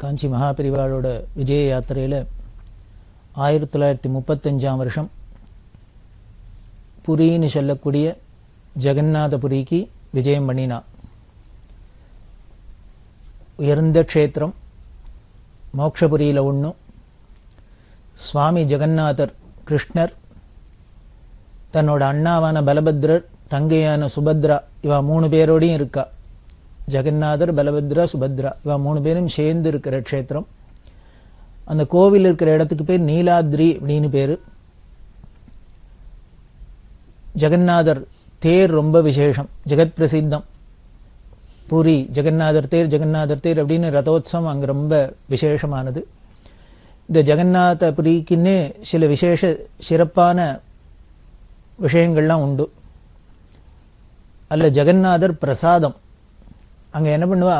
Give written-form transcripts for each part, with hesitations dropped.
காஞ்சி மகாபெரிவாளோட விஜய யாத்திரையில் 1935 வருஷம் புரின்னு சொல்லக்கூடிய ஜெகநாதபுரிக்கு விஜயம் பண்ணினா. உயர்ந்த க்ஷேத்திரம், மோட்சபுரியில் ஒன்று. சுவாமி ஜெகநாதர் கிருஷ்ணர் தன்னோட அண்ணாவான பலபத்ரர், தங்கையான சுபத்ரா, இவா 3 பேரோடையும் இருக்கா. ஜெகநாதர், பலபத்ரா, சுபத்ரா இவா 3 பேரும் சேர்ந்து இருக்கிற க்ஷேத்திரம். அந்த கோவில் இருக்கிற இடத்துக்கு பேர் நீலாத்ரி அப்படின்னு பேரு. ஜெகநாதர் தேர் ரொம்ப விசேஷம், ஜெகத் பிரசித்தம். பூரி ஜெகநாதர் தேர், ஜெகநாதர் தேர் அப்படின்னு ரதோத்சவம் அங்கே ரொம்ப விசேஷமானது. இந்த ஜெகநாதபுரிக்குன்னே சில விசேஷ சிறப்பான விஷயங்கள்லாம் உண்டு. அதில் ஜெகநாதர் பிரசாதம் அங்கே என்ன பண்ணுவா,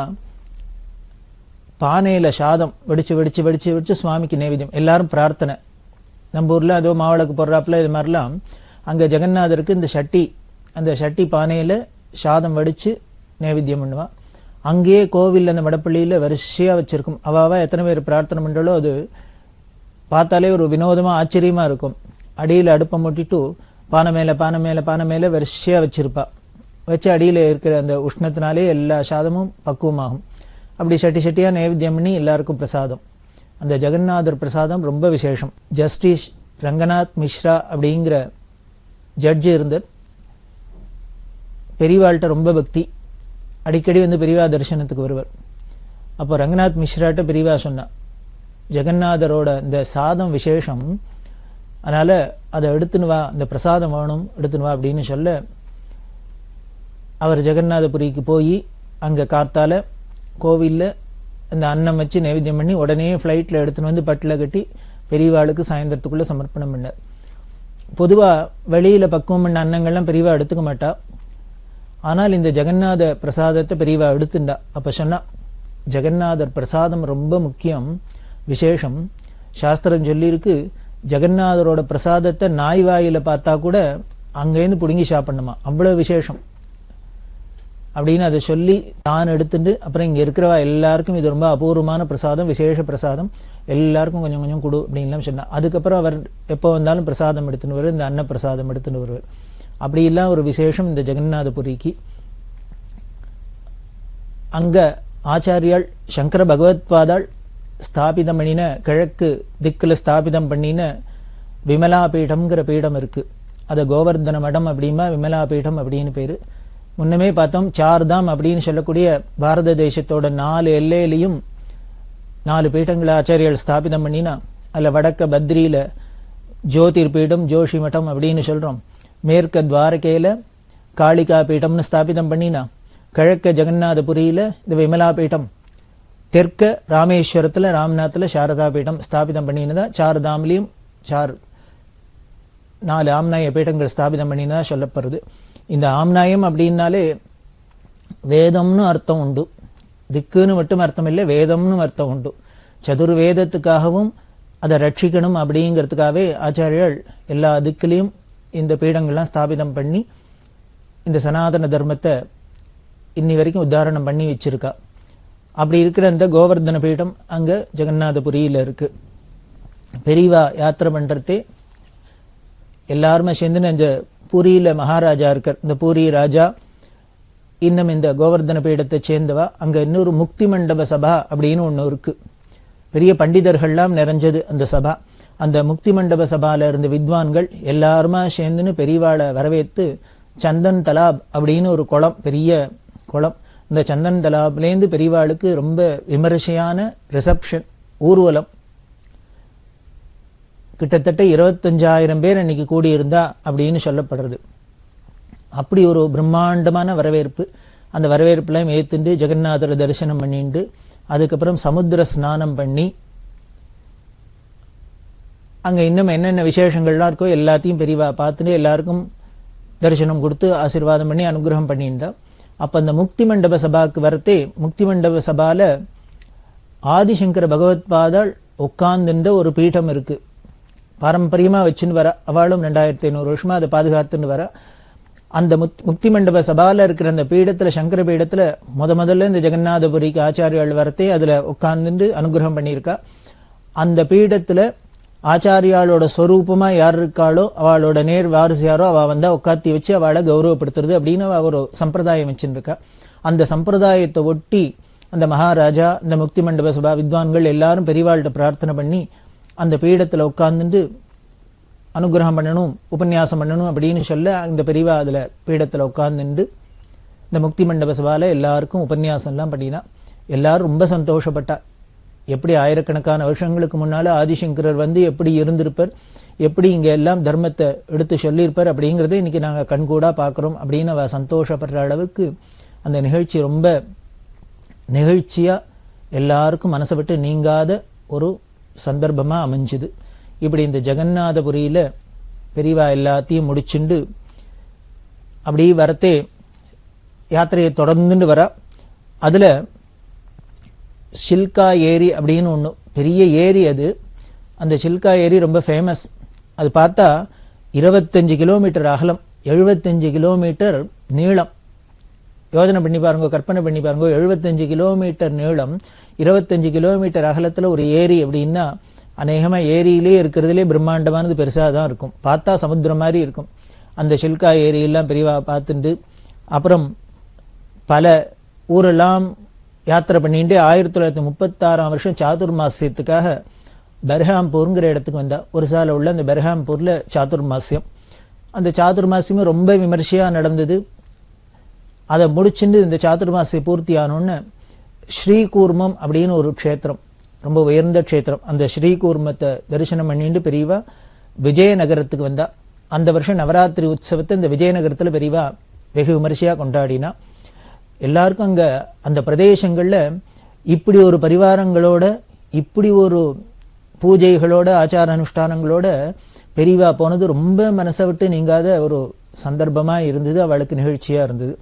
பானையில் சாதம் வெடிச்சு வெடிச்சு வெடிச்சு வெடிச்சு சுவாமிக்கு நைவேத்தியம். எல்லாரும் பிரார்த்தனை. நம்ம ஊரில் அதோ மாவிளக்கு போடுறாப்புல இது மாதிரிலாம் அங்கே ஜெகநாதருக்கு இந்த சட்டி, அந்த சட்டி பானையில் சாதம் வடித்து நைவேத்தியம் பண்ணுவான். அங்கேயே கோவில் அந்த வடப்பள்ளியில் வரிசையாக வச்சுருக்கும். அவாவா எத்தனை பேர் பிரார்த்தனை பண்ணுறாலோ அது பார்த்தாலே ஒரு வினோதமாக ஆச்சரியமாக இருக்கும். அடியில் அடுப்பை மூட்டிட்டு பானை மேலே பானை மேலே பானை மேலே வரிசையாக வச்சுருப்பா. வச்சு அடியில் இருக்கிற அந்த உஷ்ணத்தினாலே எல்லா சாதமும் பக்குவமாகும். அப்படி சட்டி சட்டியாக நைவேத்தியம் பண்ணி எல்லாருக்கும் பிரசாதம். அந்த ஜெகநாதர் பிரசாதம் ரொம்ப விசேஷம். ஜஸ்டிஸ் ரங்கநாத் மிஸ்ரா அப்படிங்கிற ஜட்ஜு இருந்தார். பெரியவாள்கிட்ட ரொம்ப பக்தி, அடிக்கடி வந்து பெரியவா தரிசனத்துக்கு வருவார். அப்போ ரங்கநாத் மிஸ்ராட்ட பெரியவா சொன்னா, ஜெகநாதரோட இந்த சாதம் விசேஷம், அதனால் அதை எடுத்துன்னு வா, இந்த பிரசாதம் வேணும் எடுத்துன்னு வா அப்படின்னு சொல்ல, அவர் ஜெகநாதபுரிக்கு போய் அங்கே காத்தால கோவிலில் அந்த அன்னம் வச்சு நைவேத்தியம் பண்ணி உடனே ஃப்ளைட்டில் எடுத்துன்னு வந்து பட்டில் கட்டி பெரியவாளுக்கு சாயந்தரத்துக்குள்ளே சமர்ப்பணம் பண்ணார். பொதுவாக வெளியில் பக்குவம் பண்ண அன்னங்கள்லாம் பெரியவா எடுத்துக்க மாட்டா. ஆனால் இந்த ஜெகநாத பிரசாதத்தை பெரியவா எடுத்துண்டா. அப்போ சொன்னா, ஜெகநாதர் பிரசாதம் ரொம்ப முக்கியம், விசேஷம். சாஸ்திரம் சொல்லியிருக்கு, ஜெகநாதரோட பிரசாதத்தை நாய் வாயில் பார்த்தா கூட அங்கேருந்து பிடுங்கி சாப்பிடணுமா, அவ்வளோ விசேஷம் அப்படின்னு அதை சொல்லி தான் எடுத்துட்டு, அப்புறம் இங்கே இருக்கிறவா எல்லாருக்கும் இது ரொம்ப அபூர்வமான பிரசாதம், விசேஷ பிரசாதம், எல்லாருக்கும் கொஞ்சம் கொஞ்சம் கொடு அப்படின்லாம் சொன்னார். அதுக்கப்புறம் அவர் எப்போ வந்தாலும் பிரசாதம் எடுத்துன்னு வருவார், இந்த அன்ன பிரசாதம் எடுத்துன்னு வருவார். அப்படிலாம் ஒரு விசேஷம் இந்த ஜெகநாதபுரிக்கு. அங்கே ஆச்சாரியால் சங்கர பகவத்பாதாள் ஸ்தாபிதம் பண்ணின, கிழக்கு திக்கில் ஸ்தாபிதம் பண்ணின விமலா பீடம்ங்கிற பீடம் இருக்குது. அதை கோவர்தன மடம் அப்படிமா விமலா பீடம் அப்படின்னு பேர். முன்னமே பார்த்தோம், சார்தாம் அப்படின்னு சொல்லக்கூடிய பாரத தேசத்தோட 4 எல்லையிலையும் 4 பீடங்களை ஆச்சாரியால் ஸ்தாபிதம் பண்ணினா, அதில் வடக்க பத்ரியில் ஜோதிர் பீடம், ஜோஷி மட்டம் அப்படின்னு சொல்கிறோம். மேற்க துவாரகையில் காளிகா பீடம்னு ஸ்தாபிதம் பண்ணினா, கிழக்க ஜெகநாதபுரியில் இந்த விமலா பீடம், தெற்க ராமேஸ்வரத்தில் ராம்நாத்தில் சாரதா பீடம் ஸ்தாபிதம் பண்ணினதா. சார்தாம்லேயும் 4 ஆம்நாய பீடங்கள் ஸ்தாபிதம் பண்ணினதா சொல்லப்படுறது. இந்த ஆம்நாயம் அப்படின்னாலே வேதம்னு அர்த்தம் உண்டு, திக்குன்னு மட்டும் அர்த்தம் இல்லை, வேதம்னு அர்த்தம் உண்டு. சதுர்வேதத்துக்காகவும் அதை ரட்சிக்கணும் அப்படிங்கிறதுக்காகவே ஆச்சாரியர்கள் எல்லா திக்குலையும் இந்த பீடங்கள்லாம் ஸ்தாபிதம் பண்ணி இந்த சனாதன தர்மத்தை இன்னி வரைக்கும் உத்தாரணம் பண்ணி வச்சிருக்கா. அப்படி இருக்கிற இந்த கோவர்தன பீடம் அங்கே ஜெகநாதபுரியில் இருக்கு. பெரியவா யாத்திரை பண்ணுறதே எல்லாருமே சேர்ந்துன்னு இந்த பூரியில் மகாராஜா இருக்கார், இந்த பூரி ராஜா இன்னும் இந்த கோவர்தன பீடத்தை சேர்ந்தவா. அங்கே இன்னொரு முக்தி மண்டப சபா அப்படின்னு ஒன்று இருக்கு. பெரிய பண்டிதர்கள்லாம் நிறைஞ்சது அந்த சபா. அந்த முக்தி மண்டப சபாவில் இருந்த வித்வான்கள் எல்லாருமா சேர்ந்துன்னு பெரியவாளை வரவேற்று சந்தன் தலாப் அப்படின்னு ஒரு குளம், பெரிய குளம். இந்த சந்தன் தலாப்லேருந்து பெரியவாளுக்கு ரொம்ப விமரிசையான ரிசப்ஷன், ஊர்வலம். கிட்டத்தட்ட 25,000 பேர் அன்னைக்கு கூடியிருந்தா அப்படின்னு சொல்லப்படுறது. அப்படி ஒரு பிரம்மாண்டமான வரவேற்பு. அந்த வரவேற்புலாம் ஏற்றுண்டு ஜெகநாதரை தரிசனம் பண்ணிட்டு அதுக்கப்புறம் சமுத்திர ஸ்நானம் பண்ணி அங்கே இன்னும் என்னென்ன விசேஷங்கள்லாம் இருக்கோ எல்லாத்தையும் பெரியவா பார்த்துட்டு எல்லாருக்கும் தரிசனம் கொடுத்து ஆசீர்வாதம் பண்ணி அனுகிரகம் பண்ணியிருந்தா. அப்போ அந்த முக்தி மண்டப சபாவுக்கு வரத்தே, முக்தி மண்டப சபாவில் ஆதிசங்கர பகவத்பாதாள் உட்கார்ந்துன்ற ஒரு பீடம் இருக்குது. பாரம்பரியமாக வச்சுன்னு வர, அவளும் 2500 வருஷமாக அதை பாதுகாத்துன்னு வர. அந்த முக்தி மண்டப சபால இருக்கிற அந்த பீடத்துல, சங்கர பீடத்துல முதல்ல இந்த ஜெகநாதபுரிக்கு ஆச்சாரியால் வரத்தே அதுல உட்கார்ந்துட்டு அனுகிரகம் பண்ணியிருக்கா. அந்த பீடத்துல ஆச்சாரியாளோட ஸ்வரூபமா யார் இருக்காளோ அவளோட நேர் வாரிசு அவ வந்தா உட்காத்தி வச்சு அவளை கௌரவப்படுத்துறது அப்படின்னு அவ ஒரு சம்பிரதாயம் வச்சுருக்கா. அந்த சம்பிரதாயத்தை ஒட்டி அந்த மகாராஜா, இந்த முக்தி மண்டப சபா வித்வான்கள் எல்லாரும் பெரியவாள்கிட்ட பிரார்த்தனை பண்ணி அந்த பீடத்துல உட்கார்ந்துட்டு அனுகிரகம் பண்ணணும், உபன்யாசம் பண்ணணும் அப்படின்னு சொல்ல இந்த பெரியவா அதுல பீடத்துல உட்கார்ந்துட்டு இந்த முக்தி மண்டப சபால எல்லாருக்கும் உபன்யாசம் எல்லாம் பண்ணினா. எல்லாரும் ரொம்ப சந்தோஷப்பட்டா. எப்படி ஆயிரக்கணக்கான வருஷங்களுக்கு முன்னால ஆதிசங்கரர் வந்து எப்படி இருந்திருப்பார், எப்படி இங்க எல்லாம் தர்மத்தை எடுத்து சொல்லியிருப்பார் அப்படிங்கறத இன்னைக்கு நாங்க கண்கூடா பாக்குறோம் அப்படின்னு அவ சந்தோஷப்படுற அளவுக்கு அந்த நிகழ்ச்சி ரொம்ப நிகழ்ச்சியா எல்லாருக்கும் மனசை விட்டு நீங்காத ஒரு சந்தர்ப்பமா அமைஞ்சுது. இப்படி இந்த ஜெகநாதபுரியில பெரியவா எல்லாத்தையும் முடிச்சுண்டு அப்படி வரத்தே யாத்திரையை தொடர்ந்துட்டு வர, அதுல சில்கா ஏரி அப்படின்னு ஒண்ணு பெரிய ஏரி அது. அந்த சில்கா ஏரி ரொம்ப ஃபேமஸ். அது பார்த்தா 25 கிலோமீட்டர் அகலம், 75 கிலோமீட்டர் நீளம். யோஜனை பண்ணி பாருங்க, கற்பனை பண்ணி பாருங்க. 75 கிலோமீட்டர் நீளம், 25 கிலோமீட்டர் அகலத்துல ஒரு ஏரி அப்படின்னா அநேகமா ஏரியிலே இருக்கிறதுலே பிரம்மாண்டமானது பெருசா தான் இருக்கும். பார்த்தா சமுத்திரம் மாதிரி இருக்கும். அந்த சில்கா ஏரியெல்லாம் பெரியவா பார்த்துட்டு அப்புறம் பல ஊரெல்லாம் யாத்திரை பண்ணிட்டு 1936 வருஷம் சாதுர்மாசியத்துக்காக பெர்ஹாம்பூர்ங்கிற இடத்துக்கு வந்தா. ஒரு சால உள்ள அந்த பெர்ஹாம்பூர்ல சாதுர்மாசியம். அந்த சாதுர்மாசியமும் ரொம்ப விமர்சையா நடந்தது. அதை முடிச்சுட்டு இந்த சாதுர்மாசிய பூர்த்தி ஆனோன்னு ஸ்ரீகூர்மம் அப்படின்னு ஒரு க்ஷேத்திரம், ரொம்ப உயர்ந்த க்ஷேத்திரம். அந்த ஸ்ரீகூர்மத்தை தரிசனம் பண்ணிட்டு பெரியவா விஜயநகரத்துக்கு வந்தா. அந்த வருஷம் நவராத்திரி உற்சவத்தை இந்த விஜயநகரத்துல பெரியவா வெகு விமர்சையா கொண்டாடினா. எல்லாருக்கும் அங்க அந்த பிரதேசங்கள்ல இப்படி ஒரு பரிவாரங்களோட, இப்படி ஒரு பூஜைகளோட, ஆச்சார அனுஷ்டானங்களோட பெரியவா போனது ரொம்ப மனசை விட்டு நீங்காத ஒரு சந்தர்ப்பமா இருந்தது. அவளுக்கு நிகழ்ச்சியா இருந்தது.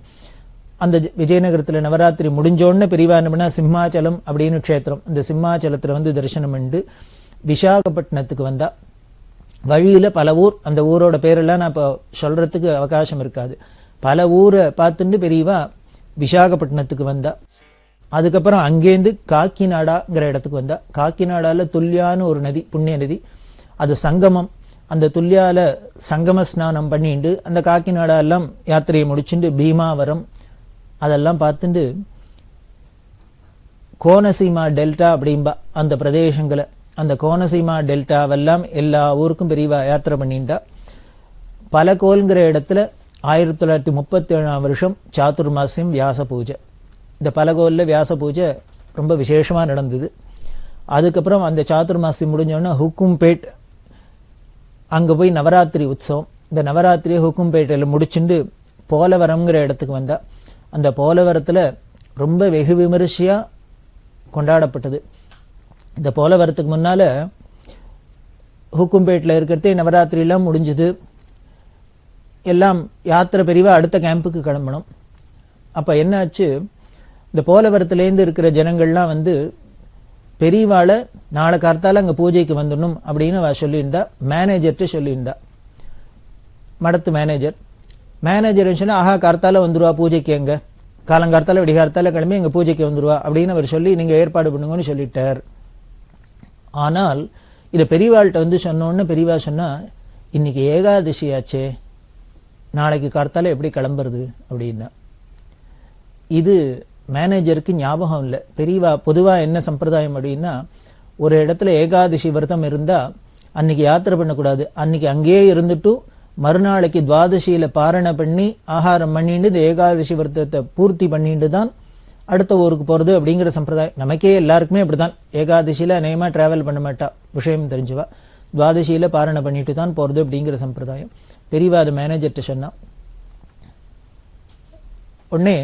அந்த விஜயநகரத்துல நவராத்திரி முடிஞ்சோன்னு பெரியவா என்ன பண்ணா, சிம்மாச்சலம் அப்படின்னு க்ஷேத்திரம், இந்த சிம்மாச்சலத்துல வந்து தரிசனம் பண்ணிட்டு விசாகப்பட்டினத்துக்கு வந்தா. வழியில பல ஊர், அந்த ஊரோட பேரெல்லாம் நான் இப்போ சொல்றதுக்கு அவகாசம் இருக்காது. பல ஊரை பார்த்துட்டு பெரியவா விசாகப்பட்டினத்துக்கு வந்தா. அதுக்கப்புறம் அங்கேருந்து காக்கிநாடாங்கிற இடத்துக்கு வந்தா. காக்கிநாடால துல்யான்னு ஒரு நதி, புண்ணிய நதி, அது சங்கமம். அந்த துல்யால சங்கம ஸ்நானம் பண்ணிட்டு அந்த காக்கிநாடா எல்லாம் யாத்திரையை முடிச்சுட்டு பீமாவரம் அதெல்லாம் பார்த்துட்டு கோனசீமா டெல்டா அப்படின்பா அந்த பிரதேசங்களை, அந்த கோனசீமா டெல்டாவெல்லாம் எல்லா ஊருக்கும் பெரியவா யாத்திரை பண்ணிட்டா. பலகோல்ங்கிற இடத்துல 1937 வருஷம் சாதுர்மாசியம் வியாச பூஜை. இந்த பலகோல்ல வியாச பூஜை ரொம்ப விசேஷமா நடந்தது. அதுக்கப்புறம் அந்த சாதுர்மாசியம் முடிஞ்சோன்னா ஹுக்கும்பேட், அங்க போய் நவராத்திரி உற்சவம். இந்த நவராத்திரியை ஹுக்கும்பேட்டையில் முடிச்சுட்டு போலவரம்ங்கிற இடத்துக்கு வந்தா. அந்த போலவரத்துல ரொம்ப வெகு விமரிசையா கொண்டாடப்பட்டது. இந்த போலவரத்துக்கு முன்னால ஹுக்கும்பேட்டில் இருக்கிறதே நவராத்திரி எல்லாம் முடிஞ்சது. எல்லாம் யாத்திரை பெரியவா அடுத்த கேம்புக்கு கிளம்பணும். அப்ப என்னாச்சு, இந்த போலவரத்துலேருந்து இருக்கிற ஜனங்கள்லாம் வந்து பெரியவாளை நாளை கார்த்தால அங்க பூஜைக்கு வந்துடணும் அப்படின்னு அவ சொல்லியிருந்தா. மேனேஜர்கிட்ட சொல்லியிருந்தா, மடத்து மேனேஜர் சொன்னா, ஆஹா கார்த்தால வந்துருவா பூஜைக்கு, எங்க காலங்கார்த்தால விடிகார்த்தால கிளம்பி எங்க பூஜைக்கு வந்துருவா அப்படின்னு அவர் சொல்லி நீங்க ஏற்பாடு பண்ணுங்கன்னு சொல்லிட்டார். ஆனால் இதை பெரியவாள்கிட்ட வந்து சொன்னோன்னு பெரியவா சொன்னா, இன்னைக்கு ஏகாதசியாச்சே, நாளைக்கு கார்த்தால எப்படி கிளம்புறது அப்படின்னா. இது மேனேஜருக்கு ஞாபகம் இல்லை. பெரியவா பொதுவா என்ன சம்பிரதாயம் அப்படின்னா, ஒரு இடத்துல ஏகாதசி விரதம் இருந்தா அன்னைக்கு யாத்திரை பண்ணக்கூடாது. அன்னைக்கு அங்கேயே இருந்துட்டு மறுநாளைக்கு துவாதசியில பாரணை பண்ணி ஆகாரம் பண்ணிட்டு இந்த ஏகாதசி விரதத்தை பூர்த்தி பண்ணிட்டு தான் அடுத்த ஊருக்கு போறது அப்படிங்கிற சம்பிரதாயம். நமக்கே எல்லாருக்குமே அப்படிதான். ஏகாதசியில அநேகமா டிராவல் பண்ண மாட்டா, விஷயம் தெரிஞ்சுவா. துவாதசியில பாரணை பண்ணிட்டு தான் போறது அப்படிங்கிற சம்பிரதாயம். பெரியவா அது மேனேஜர்கிட்ட சொன்னா. உடனே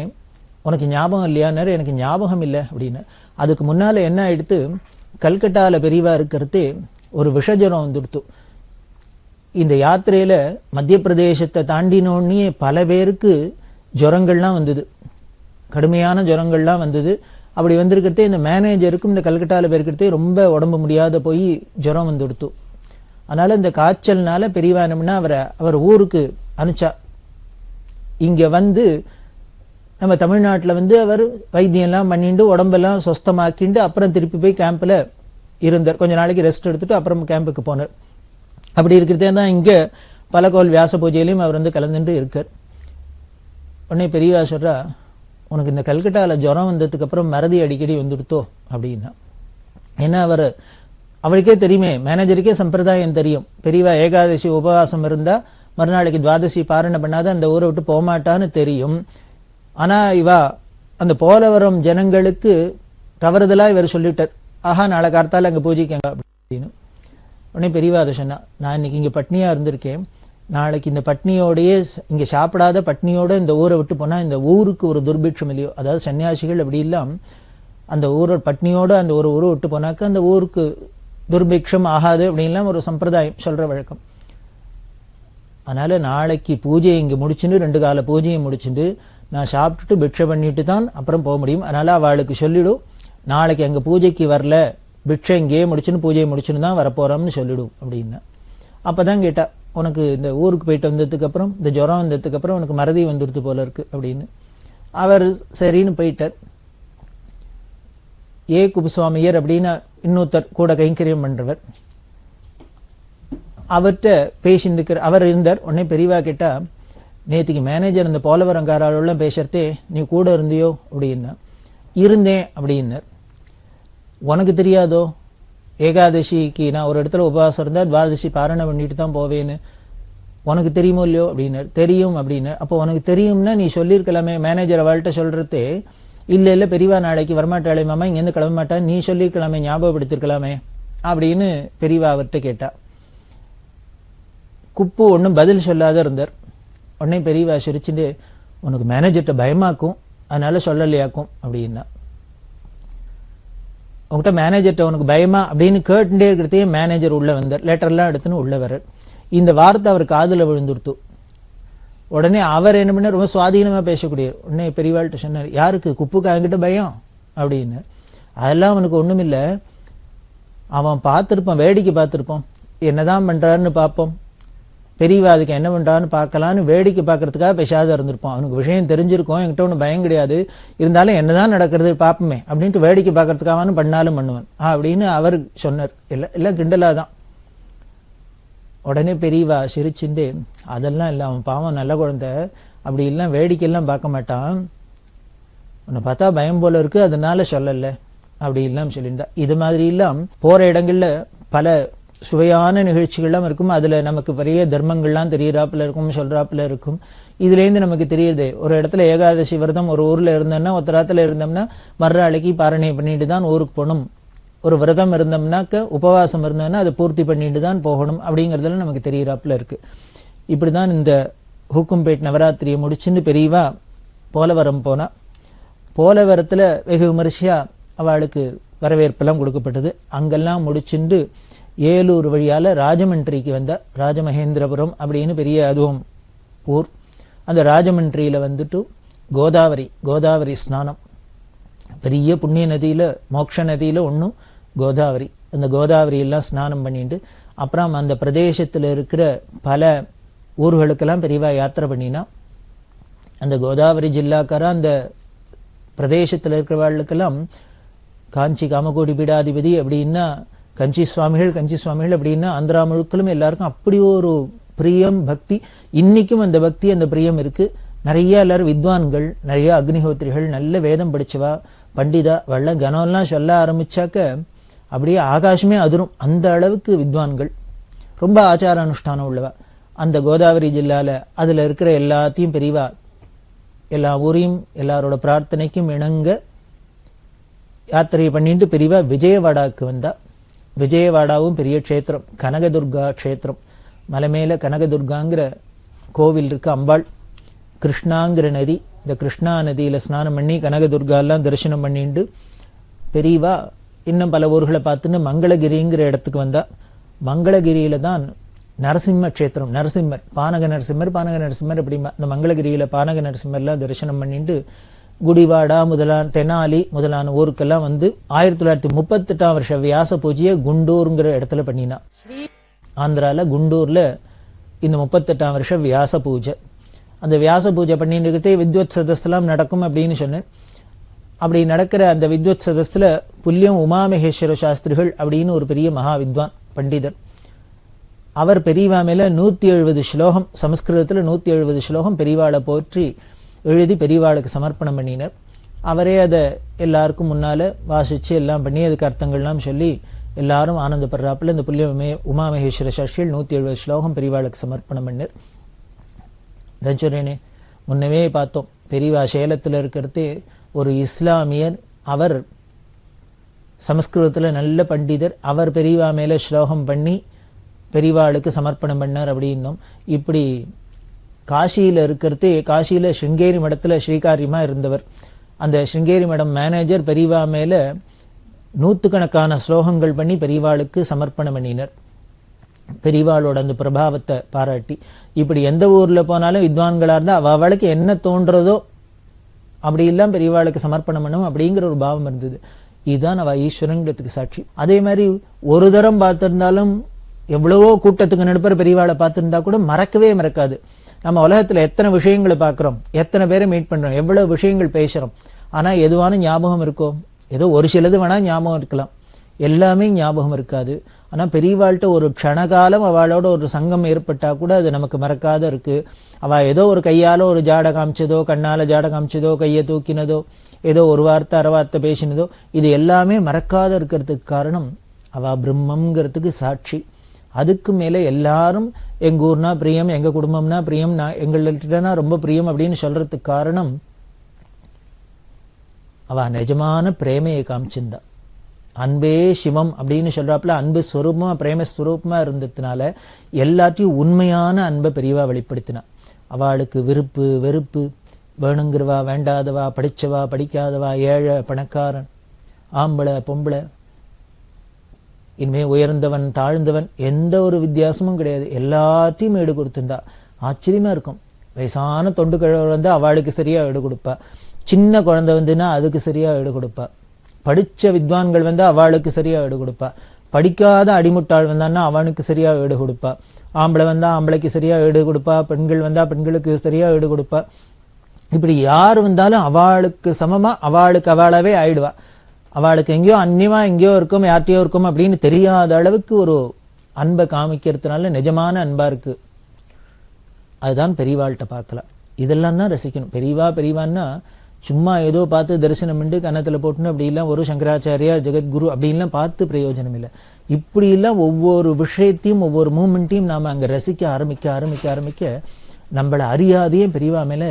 உனக்கு ஞாபகம் இல்லையான்னாரு. எனக்கு ஞாபகம் இல்லை அப்படின்னு. அதுக்கு முன்னால என்ன ஆயிடுத்து, கல்கட்டால பெரியவா இருக்கிறதே ஒரு விஷஜரம் வந்துடுத்து. இந்த யாத்திரையில மத்திய பிரதேசத்தை தாண்டினோடனே பல பேருக்கு ஜுரங்கள்லாம் வந்தது, கடுமையான ஜுரங்கள்லாம் வந்தது. அப்படி வந்திருக்கிறதே இந்த மேனேஜருக்கும் இந்த கல்கட்டால இருக்கிறதே ரொம்ப உடம்பு முடியாத போய் ஜுரம் வந்துடுத்து. அதனால இந்த காய்ச்சல்னால பெரியவா என்னம்னா அவர் ஊருக்கு அனுப்பிச்சா. இங்க வந்து நம்ம தமிழ்நாட்டில் வந்து அவர் வைத்தியம்லாம் பண்ணிட்டு உடம்பெல்லாம் சொஸ்தமாக்கிண்டு அப்புறம் திருப்பி போய் கேம்பில் இருந்தார். கொஞ்ச நாளைக்கு ரெஸ்ட் எடுத்துட்டு அப்புறம் கேம்புக்கு போனார். அப்படி இருக்கிறதே தான் இங்க பலகோல் வியாச பூஜையிலையும் அவர் வந்து கலந்துட்டு இருக்கார். உடனே பெரியவா சொல்றா, உனக்கு இந்த கல்கட்டாவில் ஜுரம் வந்ததுக்கு அப்புறம் மறதி அடிக்கடி வந்துடுத்தோ அப்படின்னா. ஏன்னா அவருக்கே தெரியுமே, மேனேஜருக்கே சம்பிரதாயம் தெரியும். பெரியவா ஏகாதசி உபவாசம் இருந்தா மறுநாளைக்கு துவாதசி பாரணை பண்ணாத அந்த ஊரை விட்டு போகமாட்டான்னு தெரியும். ஆனா இவா அந்த போலவரம் ஜனங்களுக்கு தவறுதலா இவர் சொல்லிட்டார், ஆஹா நாளை கார்த்தால அங்க பூஜைக்காங்க அப்படின்னு. உடனே பெரியவா அதை சொன்னா, நான் இன்னைக்கு இங்க பட்னியா இருந்திருக்கேன், நாளைக்கு இந்த பட்னியோடையே இங்க சாப்பிடாத பட்னியோட இந்த ஊரை விட்டு போனா இந்த ஊருக்கு ஒரு துர்பிட்சம் இல்லையோ, அதாவது சன்னியாசிகள் அப்படி இல்லாம் அந்த ஊரோட பட்னியோட அந்த ஒரு ஊரை விட்டு போனாக்க அந்த ஊருக்கு துர்பிக்ஷம் ஆகாது அப்படின்லாம் ஒரு சம்பிரதாயம் சொல்ற வழக்கம். அதனால நாளைக்கு பூஜையை இங்க முடிச்சுட்டு 2 கால பூஜையை முடிச்சுட்டு நான் சாப்பிட்டுட்டு பிக்ஷை பண்ணிட்டு தான் அப்புறம் போக முடியும். அதனால அவளுக்கு சொல்லிடும், நாளைக்கு அங்க பூஜைக்கு வரல, பிக்ஷை இங்கேயே முடிச்சுன்னு பூஜையை முடிச்சுன்னு தான் வரப்போறோம்னு சொல்லிடும் அப்படின்னா. அப்பதான் கேட்டா, உனக்கு இந்த ஊருக்கு போயிட்டு வந்ததுக்கு அப்புறம் இந்த ஜுரம் வந்ததுக்கு அப்புறம் உனக்கு மறதி வந்துடுது போல இருக்கு அப்படின்னு. அவர் சரின்னு போயிட்டார். குப்புசுவாமியர் அப்படின்னு இன்னொருத்தர் கூட கைங்கரியம் பண்றவர், அவர்கிட்ட பேசிட்டு அவர் இருந்தார். உடனே பெரியவா கேட்டா, நேற்றுக்கு மேனேஜர் இந்த போலவரங்காராளெல்லாம் பேசுறதே நீ கூட இருந்தியோ அப்படின்னா. இருந்தேன் அப்படின்னார். உனக்கு தெரியாதோ ஏகாதசிக்கு நான் ஒரு இடத்துல உபவாசம் இருந்தா துவாதசி பாரணை பண்ணிட்டு தான் போவேன்னு, உனக்கு தெரியுமோ இல்லையோ அப்படின்னார். தெரியும் அப்படின்னார். அப்போ உனக்கு தெரியும்னா நீ சொல்லியிருக்கலாமே, மேனேஜர் அவள்கிட்ட சொல்றதே இல்ல இல்ல பெரியவா நாளைக்கு வரமாட்டாளே மாமா, இங்கேருந்து கிளம்ப மாட்டான், நீ சொல்லியிருக்கலாமே, ஞாபகப்படுத்திருக்கலாமே அப்படின்னு பெரியவா அவர்கிட்ட கேட்டா. குப்பு ஒன்றும் பதில் சொல்லாத இருந்தார். உடனே பெரியவா சிரிச்சுட்டு, உனக்கு மேனேஜர்கிட்ட பயமாக்கும் அதனால சொல்லலையாக்கும் அப்படின்னா. உங்ககிட்ட மேனேஜர்கிட்ட உனக்கு பயமா அப்படின்னு கேட்டுட்டே இருக்கிறதே மேனேஜர் உள்ள வந்தார். லெட்டர்லாம் எடுத்துன்னு உள்ள வர்றார். இந்த வார்த்தை அவர் காதுல விழுந்துருத்து. உடனே அவர் என்ன பண்ண, ரொம்ப சுவாதீனமா பேசக்கூடிய உடனே பெரியவாள்கிட்ட சொன்னார், யாருக்கு குப்புக்கு அவங்கிட்ட பயம் அப்படின்னு. அதெல்லாம் அவனுக்கு ஒண்ணும் இல்லை, அவன் பார்த்துருப்பான், வேடிக்கை பார்த்துருப்பான், என்னதான் பண்றாருன்னு பார்ப்போம், பெரியவா அதுக்கு என்ன பண்றான்னு பார்க்கலான்னு வேடிக்கை பார்க்கறதுக்காக பேசாத இருந்திருப்பான். அவனுக்கு விஷயம் தெரிஞ்சிருக்கும், என்கிட்ட ஒன்றும் பயம் கிடையாது, இருந்தாலும் என்னதான் நடக்கிறது பார்ப்போமே அப்படின்ட்டு வேடிக்கை பார்க்கறதுக்காக பண்ணாலும் பண்ணுவான் அப்படின்னு அவர் சொன்னார். எல்லாம் கிண்டலாதான். உடனே பெரியவா சிரிச்சுட்டு, அதெல்லாம் இல்லை, அவன் பாவம் நல்ல குழந்தை, அப்படி எல்லாம் வேடிக்கையெல்லாம் பார்க்க மாட்டான், உன்னை பார்த்தா பயம் போல இருக்கு அதனால சொல்லல அப்படி எல்லாம் சொல்லியிருந்தா. இது மாதிரி எல்லாம் போற இடங்கள்ல பல சுவையான நிகழ்ச்சிகள்லாம் இருக்கும். அதுல நமக்கு பெரிய தர்மங்கள்லாம் தெரியறாப்புல இருக்கும், சொல்றாப்புல இருக்கும். இதுல இருந்து நமக்கு தெரியுது, ஒரு இடத்துல ஏகாதசி விரதம் ஒரு ஊர்ல இருந்தோம்னா, ஒத்தராத்துல இருந்தோம்னா மறுநாளைக்கு பாரணை பண்ணிட்டு தான் ஊருக்கு போகணும். ஒரு விரதம் இருந்தோம்னாக்க, உபவாசம் இருந்தோம்னா அதை பூர்த்தி பண்ணிட்டு தான் போகணும் அப்படிங்கறதுல நமக்கு தெரியறாப்புல இருக்கு. இப்படிதான் இந்த ஹூக்கும்பேட் நவராத்திரியை முடிச்சுன்னு பெரியவா போலவரம் போனா. போலவரத்துல வெகு விமரிசையா அவளுக்கு வரவேற்பெல்லாம் கொடுக்கப்பட்டது. அங்கெல்லாம் முடிச்சுண்டு ஏலூர் வழியால ராஜமன்றிக்கு வந்த, ராஜமகேந்திரபுரம் அப்படின்னு பெரிய அதுவும் ஊர். அந்த ராஜமன்றியில வந்துட்டு கோதாவரி ஸ்நானம், பெரிய புண்ணிய நதியில மோட்ச நதியில ஒன்றும் கோதாவரி. அந்த கோதாவரி எல்லாம் ஸ்நானம் பண்ணிட்டு அப்புறம் அந்த பிரதேசத்துல இருக்கிற பல ஊர்களுக்கெல்லாம் பெரியவா யாத்திரை பண்ணினா. அந்த கோதாவரி ஜில்லாக்கார அந்த பிரதேசத்துல இருக்கிறவாளுக்கெல்லாம் காஞ்சி காமகோடி பீடாதிபதி அப்படின்னா கஞ்சி சுவாமிகள் அப்படின்னா ஆந்திரா முழுக்களும் எல்லாருக்கும் அப்படி ஒரு பிரியம் பக்தி. இன்னைக்கும் அந்த பக்தி அந்த பிரியம் இருக்கு. நிறைய எல்லாரும் வித்வான்கள், நிறைய அக்னிஹோத்திரிகள், நல்ல வேதம் படிச்சவா, பண்டிதா, வெள்ள கனம்லாம் சொல்ல ஆரம்பிச்சாக்க அப்படியே ஆகாசமே அதிரும். அந்த அளவுக்கு வித்வான்கள், ரொம்ப ஆச்சார அனுஷ்டானம் உள்ளவா. அந்த கோதாவரி ஜில்லால அதுல இருக்கிற எல்லாத்தையும் பெரியவா எல்லா ஊரையும் எல்லாரோட பிரார்த்தனைக்கும் இணங்க யாத்திரை பண்ணிட்டு பெரியவா விஜயவாடாவுக்கு வந்தா. விஜயவாடாவும் பெரிய க்ஷேத்திரம், கனகதுர்கா க்ஷேத்திரம். மலை மேல கனகதுர்காங்கிற கோவில் இருக்கு, அம்பாள். கிருஷ்ணாங்கிற நதி, இந்த கிருஷ்ணா நதியில ஸ்நானம் பண்ணி கனகதுர்கா எல்லாம் தரிசனம் பண்ணிட்டு பெரியவா இன்னும் பல ஊர்களை பார்த்துன்னு மங்களகிரிங்கிற இடத்துக்கு வந்தா. மங்களகிரியில தான் நரசிம்ம க்ஷேத்திரம், நரசிம்மர், பானக நரசிம்மர் அப்படிமா. இந்த மங்களகிரியில பானக நரசிம்மர்லாம் தரிசனம் பண்ணிட்டு குடிவாடா தெனாலி முதலான ஊருக்கெல்லாம் வந்து 1938 வியாச பூஜையை குண்டூருங்கிற இடத்துல பண்ணினா. ஆந்திரால குண்டூர்ல இந்த 38 வியாச பூஜை. அந்த வியாச பூஜை பண்ணிட்டுக்கிட்டே வித்வத் சதஸ்லாம் நடக்கும் அப்படின்னு சொன்னேன். அப்படி நடக்கிற அந்த வித்வத் சதஸ்ல புல்லியம் உமாமகேஸ்வர சாஸ்திரிகள் அப்படின்னு ஒரு பெரிய மகா வித்வான் பண்டிதர். அவர் பெரியவா மேல 170 ஸ்லோகம், சமஸ்கிருதத்துல 170 ஸ்லோகம் பெரியவாளை போற்றி எழுதி பெரியவாளுக்கு சமர்ப்பணம் பண்ணினர். அவரே அதை எல்லாருக்கும் முன்னால வாசிச்சு எல்லாம் பண்ணி அதுக்கு அர்த்தங்கள்லாம் சொல்லி எல்லாரும் ஆனந்தப்படுறாப்புல இந்த புல்லிய உமாமகேஸ்வர சாஸ்திரிகள் 170 ஸ்லோகம் பெரியவாளுக்கு சமர்ப்பணம் பண்ணார். தஞ்சரேனே முன்னவே பார்த்தோம், பெரியவா சேலத்தில் இருக்கிறது ஒரு இஸ்லாமியர், அவர் சமஸ்கிருதத்துல நல்ல பண்டிதர், அவர் பெரியவா மேல ஸ்லோகம் பண்ணி பெரியவாளுக்கு சமர்ப்பணம் பண்ணார் அப்படின்னும். இப்படி காசியில இருக்கிறது, காசியில ஸ்ருங்கேரி மடத்துல ஸ்ரீகாரியமா இருந்தவர். அந்த ஸ்ருங்கேரி மடம் மேனேஜர் பெரியவா மேல 100கணக்கான ஸ்லோகங்கள் பண்ணி பெரியவாளுக்கு சமர்ப்பணம் பண்ணினர். பெரியவாளோட அந்த பிரபாவத்தை பாராட்டி, இப்படி எந்த ஊர்ல போனாலும் வித்வான்களா இருந்தா அவளுக்கு என்ன தோன்றதோ அப்படி எல்லாம் பெரியவாளுக்கு சமர்ப்பணம் பண்ணும் அப்படிங்கிற ஒரு பாவம் இருந்தது. இதுதான் அவ ஈஸ்வரங்கிறதுக்கு சாட்சி. அதே மாதிரி ஒரு தரம் பார்த்திருந்தாலும் எவ்வளவோ கூட்டத்துக்கு நடுப்பர் பெரியவாளை பார்த்திருந்தா கூட மறக்கவே மறக்காது. நம்ம உலகத்துல எத்தனை விஷயங்களை பார்க்கிறோம், எத்தனை பேரை மீட் பண்றோம், எவ்வளவு விஷயங்கள் பேசுறோம், ஆனா எதுவான ஞாபகம் இருக்கோ? ஏதோ ஒரு சிலது வேணா ஞாபகம் இருக்கலாம், எல்லாமே ஞாபகம் இருக்காது. ஆனா பெரியவாள்கிட்ட ஒரு க்ஷணகாலம் அவளோட ஒரு சங்கம் ஏற்பட்டா கூட அது நமக்கு மறக்காத இருக்கு. அவ ஏதோ ஒரு கையால ஒரு ஜாட காமிச்சதோ, கண்ணால ஜாட காமிச்சதோ, கையை தூக்கினதோ, ஏதோ ஒரு வார்த்தை அரை வார்த்தை பேசினதோ, இது எல்லாமே மறக்காத இருக்கிறதுக்கு காரணம் அவ பிரம்மங்கிறதுக்கு சாட்சி. அதுக்கு மேல எல்லாரும் எங்க ஊர்னா பிரியம், எங்க குடும்பம்னா பிரியம், எங்கள்கிட்டனா ரொம்ப பிரியம் அப்படின்னு சொல்றதுக்கு காரணம் அவ நிஜமான பிரேமையை காமிச்சிருந்தா. அன்பே சிவம் அப்படின்னு சொல்றாப்புல அன்பு ஸ்வரூபமா பிரேமஸ்வரூபமா இருந்ததுனால எல்லாத்தையும் உண்மையான அன்பை பெரியவா வெளிப்படுத்தினா. அவளுக்கு விருப்பு வெறுப்பு, வேணுங்கிறவா வேண்டாதவா, படிச்சவா படிக்காதவா, ஏழை பணக்காரன், ஆம்பளை பொம்பளை, இனிமே உயர்ந்தவன் தாழ்ந்தவன், எந்த ஒரு வித்தியாசமும் கிடையாது. எல்லாத்தையும் ஈடு கொடுத்திருந்தா. ஆச்சரியமா இருக்கும். வயசான தொண்டு கிழவர் வந்து அவளுக்கு சரியா ஈடு கொடுப்பா, சின்ன குழந்தை வந்துன்னா அதுக்கு சரியா ஈடு கொடுப்பா, படிச்ச வித்வான்கள் வந்தா அவளுக்கு சரியா ஈடு கொடுப்பா, படிக்காத அடிமுட்டாள் வந்தான்னா அவனுக்கு சரியா ஈடு கொடுப்பா, ஆம்பளை வந்தா ஆம்பளைக்கு சரியா ஈடு கொடுப்பா, பெண்கள் வந்தா பெண்களுக்கு சரியா ஈடு கொடுப்பா. இப்படி யார் வந்தாலும் அவளுக்கு சமமா அவளுக்கு அவளாவே ஆயிடுவா. அவளுக்கு எங்கேயோ அந்நியமா எங்கேயோ இருக்கும், யார்ட்டையோ இருக்கும் அப்படின்னு தெரியாத அளவுக்கு ஒரு அன்பை காமிக்கிறதுனால நிஜமான அன்பா இருக்கு. அதுதான் பெரியவாள்கிட்ட பார்க்கலாம். இதெல்லாம் தான் ரசிக்கணும். பெரியவான்னா சும்மா ஏதோ பார்த்து தரிசனம் பண்ணி கன்னத்துல போட்டுன்னு அப்படி எல்லாம் ஒரு சங்கராச்சாரியா ஜெகத்குரு அப்படின்லாம் பார்த்து பிரயோஜனம் இல்லை. இப்படி எல்லாம் ஒவ்வொரு விஷயத்தையும் ஒவ்வொரு மூமெண்ட்டையும் நாம அங்க ரசிக்க ஆரம்பிக்க ஆரம்பிக்க ஆரம்பிக்க நம்மள அறியாதையே பெரியவா மேல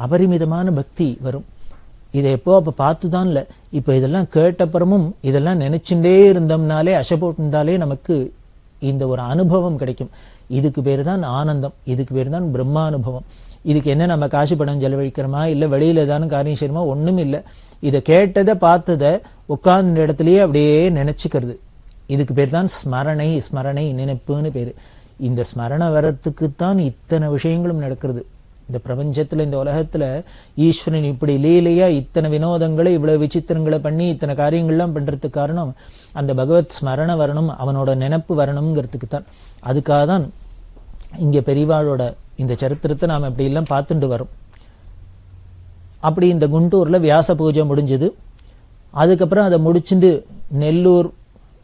அபரிமிதமான பக்தி வரும். இதை எப்போ அப்ப பார்த்துதான் இல்லை, இப்ப இதெல்லாம் கேட்டப்புறமும் இதெல்லாம் நினைச்சுட்டே இருந்தோம்னாலே அசை போட்டிருந்தாலே நமக்கு இந்த ஒரு அனுபவம் கிடைக்கும். இதுக்கு பேரு தான் ஆனந்தம், இதுக்கு பேரு தான் பிரம்மானுபவம். இதுக்கு என்ன நம்ம காசு பணம் செலவழிக்கிறோமா, இல்ல வெளியில ஏதானு காரியம் செய்யணுமா? ஒண்ணும் இல்லை. இதை கேட்டதை பார்த்ததை உட்கார்ந்த இடத்துலயே அப்படியே நினைச்சுக்கிறது. இதுக்கு பேர் தான் ஸ்மரணை. ஸ்மரணை நினைப்புன்னு பேரு. இந்த ஸ்மரண வரத்துக்குத்தான் இத்தனை விஷயங்களும் நடக்கிறது. இந்த பிரபஞ்சத்துல இந்த உலகத்துல ஈஸ்வரன் இப்படி லீலையா இத்தனை வினோதங்களை இவ்வளவு விசித்திரங்களை பண்ணி இத்தனை காரியங்கள்லாம் பண்றதுக்கு காரணம் அந்த பகவத் ஸ்மரண வரணும், அவனோட நினைப்பு வரணுங்கிறதுக்கு தான். அதுக்காக தான் இங்க பெரியவாளோட இந்த சரித்திரத்தை நாம இப்படி எல்லாம் பார்த்துட்டு வரோம். அப்படி இந்த குண்டூர்ல வியாச பூஜை முடிஞ்சது. அதுக்கப்புறம் அதை முடிச்சுட்டு நெல்லூர்,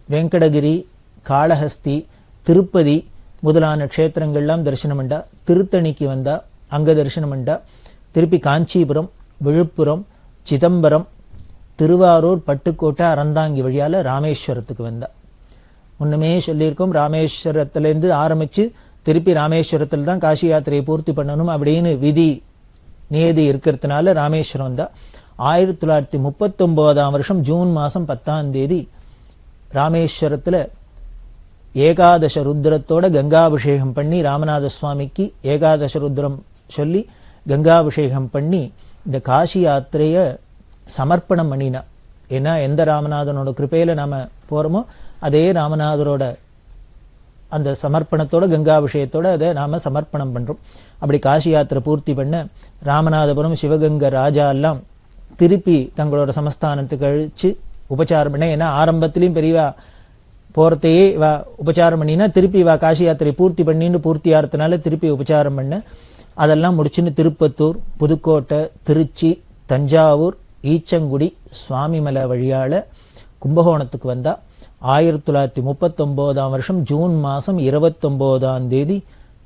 வெங்கடகிரி, காளஹஸ்தி, திருப்பதி முதலான க்ஷேத்திரங்கள்லாம் தரிசனம் பண்ணா. திருத்தணிக்கு வந்தா, அங்க தரிசனம் பண்ணா. திருப்பி காஞ்சிபுரம், விழுப்புரம், சிதம்பரம், திருவாரூர், பட்டுக்கோட்டை, அறந்தாங்கி வழியால ராமேஸ்வரத்துக்கு வந்தா. முன்னமே சொல்லியிருக்கோம், ராமேஸ்வரத்திலேருந்து ஆரம்பிச்சு திருப்பி ராமேஸ்வரத்தில் தான் காசி யாத்திரையை பூர்த்தி பண்ணணும் அப்படின்னு விதி நியதி இருக்கிறதுனால ராமேஸ்வரம் வந்தா. 1939 ஜூன் மாசம் 10 ராமேஸ்வரத்துல ஏகாதச ருத்ரத்தோட கங்காபிஷேகம் பண்ணி ராமநாத சுவாமிக்கு ஏகாதச ருத்ரம் சொல்லி கங்காபிஷேகம் பண்ணி இந்த காசி யாத்திரைய சமர்ப்பணம் பண்ணினா. ஏன்னா எந்த ராமநாதனோட கிருபையில நாம போறோமோ அதே ராமநாதரோட அந்த சமர்ப்பணத்தோட கங்காபிஷேகத்தோட அதை நாம சமர்ப்பணம் பண்றோம். அப்படி காசி யாத்திரை பூர்த்தி பண்ண ராமநாதபுரம், சிவகங்கை ராஜா எல்லாம் திருப்பி தங்களோட சமஸ்தானத்துக்கு கழிச்சு உபச்சாரம் பண்ண. ஏன்னா ஆரம்பத்திலையும் பெரியவா போறதையே இவா உபச்சாரம் பண்ணினா திருப்பி இவா காசி யாத்திரை பூர்த்தி பண்ணின்னு பூர்த்தி ஆகிறதுனால திருப்பி உபச்சாரம் பண்ண. அதெல்லாம் முடிச்சுன்னு திருப்பத்தூர், புதுக்கோட்டை, திருச்சி, தஞ்சாவூர், ஈச்சங்குடி, சுவாமிமலை வழியால கும்பகோணத்துக்கு வந்தா 1939 வருஷம் ஜூன் மாசம் 29ஆம் தேதி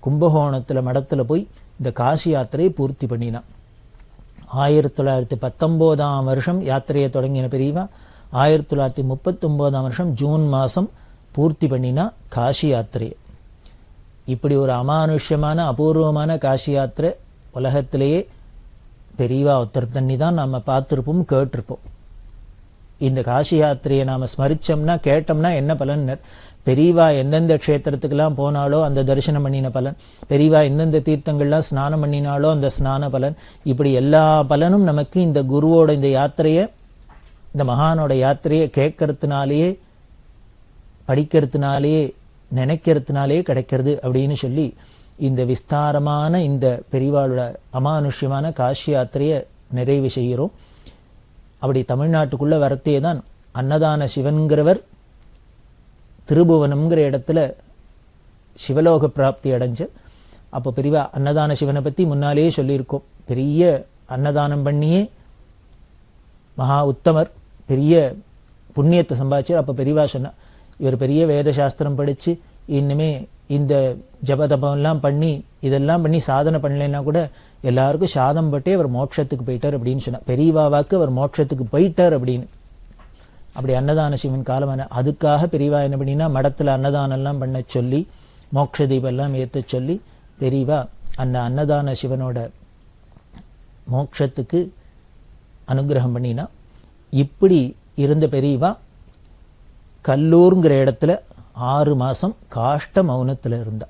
கும்பகோணத்துல மடத்துல போய் இந்த காசி யாத்திரையை பூர்த்தி பண்ணினான். 1919 வருஷம் யாத்திரையை தொடங்கின பெரியவா 1939 வருஷம் ஜூன் மாசம் பூர்த்தி பண்ணினா காசி யாத்திரையை. இப்படி ஒரு அமானுஷ்யமான அபூர்வமான காசி யாத்திரை உலகத்திலேயே பெரியவா ஒருத்தர் தண்ணி தான் நாம பார்த்திருப்போம், கேட்டிருப்போம். இந்த காசி யாத்திரையை நாம ஸ்மரிச்சோம்னா கேட்டோம்னா என்ன பலன்? பெரியவா எந்தெந்த க்ஷேத்திரத்துக்கெல்லாம் போனாலோ அந்த தரிசனம் பண்ணின பலன், பெரியவா எந்தெந்த தீர்த்தங்கள்லாம் ஸ்நானம் பண்ணினாலோ அந்த ஸ்நான பலன், இப்படி எல்லா பலனும் நமக்கு இந்த குருவோட இந்த யாத்திரையை, இந்த மகானோட யாத்திரையை கேட்கறதுனாலேயே, படிக்கிறதுனாலேயே, நினைக்கிறதுனாலே கிடைக்கிறது அப்படின்னு சொல்லி இந்த விஸ்தாரமான இந்த பெரியவாளோட அமானுஷ்யமான காசி யாத்திரையை நிறைவு செய்கிறோம். அப்படி தமிழ்நாட்டுக்குள்ள வரத்தே தான் அன்னதான சிவன்கிறவர் திருபுவனம்ங்கிற இடத்துல சிவலோக பிராப்தி அடைஞ்ச. அப்போ பெரியவா அன்னதான சிவனை பத்தி முன்னாலேயே சொல்லியிருக்கோம். பெரிய அன்னதானம் பண்ணியே மகா உத்தமர், பெரிய புண்ணியத்தை சம்பாதிச்சார். அப்ப பெரியவா சொன்னா, இவர் பெரிய வேத சாஸ்திரம் படிச்சு இன்னுமே இந்த ஜபதபம் எல்லாம் பண்ணி இதெல்லாம் பண்ணி சாதனை பண்ணலைன்னா கூட எல்லாருக்கும் சாதம் பட்டே அவர் மோட்சத்துக்கு போயிட்டார் அப்படின்னு சொன்னா. பெரியவாவாக்கு அவர் மோட்சத்துக்கு போயிட்டார் அப்படின்னு. அப்படி அன்னதான சிவன் காலமான அதுக்காக பெரியவா என்ன பண்ணினா மடத்துல அன்னதானம் எல்லாம் பண்ண சொல்லி மோட்ச தீபம் எல்லாம் ஏற்ற சொல்லி பெரியவா அந்த அன்னதான சிவனோட மோட்சத்துக்கு அனுகிரகம் பண்ணினா. இப்படி இருந்த பெரியவா கல்லூர்ங்கிற இடத்துல 6 மாசம் காஷ்ட மௌனத்துல இருந்தா.